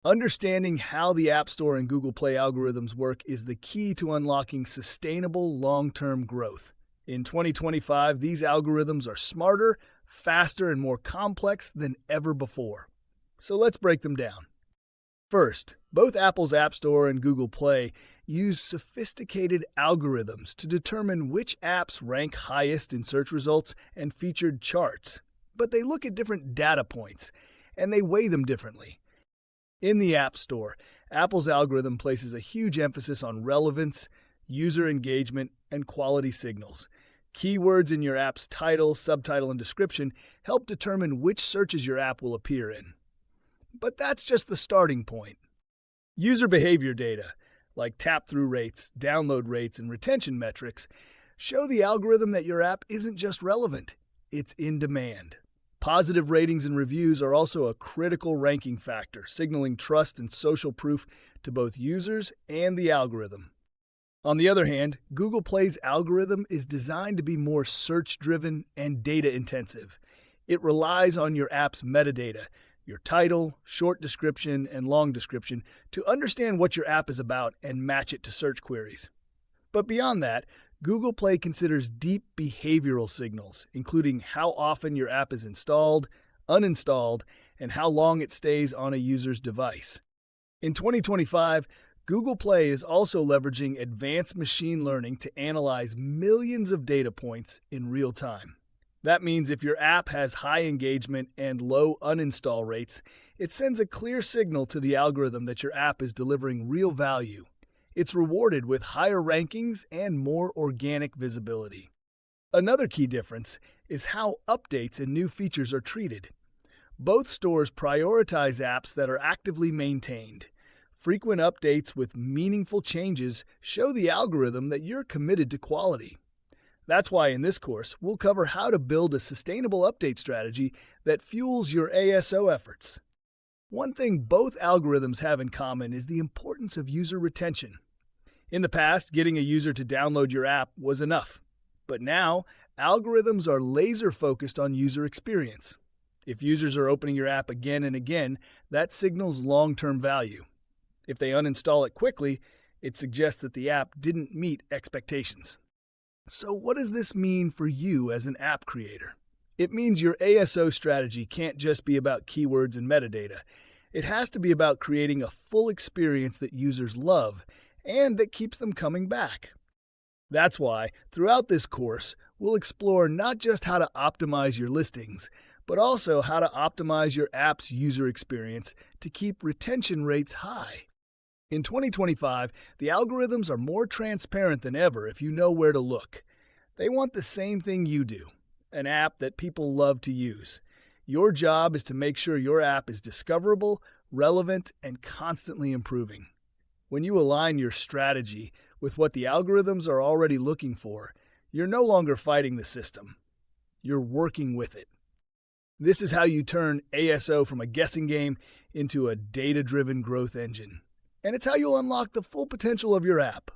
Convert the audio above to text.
Understanding how the App Store and Google Play algorithms work is the key to unlocking sustainable long-term growth. In 2025, these algorithms are smarter, faster, and more complex than ever before. So let's break them down. First, both Apple's App Store and Google Play use sophisticated algorithms to determine which apps rank highest in search results and featured charts. But they look at different data points, and they weigh them differently. In the App Store, Apple's algorithm places a huge emphasis on relevance, user engagement, and quality signals. Keywords in your app's title, subtitle, and description help determine which searches your app will appear in. But that's just the starting point. User behavior data, like tap-through rates, download rates, and retention metrics, show the algorithm that your app isn't just relevant, it's in demand. Positive ratings and reviews are also a critical ranking factor, signaling trust and social proof to both users and the algorithm. On the other hand, Google Play's algorithm is designed to be more search-driven and data-intensive. It relies on your app's metadata, your title, short description, and long description, to understand what your app is about and match it to search queries. But beyond that, Google Play considers deep behavioral signals, including how often your app is installed, uninstalled, and how long it stays on a user's device. In 2025, Google Play is also leveraging advanced machine learning to analyze millions of data points in real time. That means if your app has high engagement and low uninstall rates, it sends a clear signal to the algorithm that your app is delivering real value. It's rewarded with higher rankings and more organic visibility. Another key difference is how updates and new features are treated. Both stores prioritize apps that are actively maintained. Frequent updates with meaningful changes show the algorithm that you're committed to quality. That's why in this course, we'll cover how to build a sustainable update strategy that fuels your ASO efforts. One thing both algorithms have in common is the importance of user retention. In the past, getting a user to download your app was enough. But now, algorithms are laser-focused on user experience. If users are opening your app again and again, that signals long-term value. If they uninstall it quickly, it suggests that the app didn't meet expectations. So what does this mean for you as an app creator? It means your ASO strategy can't just be about keywords and metadata. It has to be about creating a full experience that users love and that keeps them coming back. That's why, throughout this course, we'll explore not just how to optimize your listings, but also how to optimize your app's user experience to keep retention rates high. In 2025, the algorithms are more transparent than ever if you know where to look. They want the same thing you do, an app that people love to use. Your job is to make sure your app is discoverable, relevant, and constantly improving. When you align your strategy with what the algorithms are already looking for, you're no longer fighting the system. You're working with it. This is how you turn ASO from a guessing game into a data-driven growth engine. And it's how you'll unlock the full potential of your app.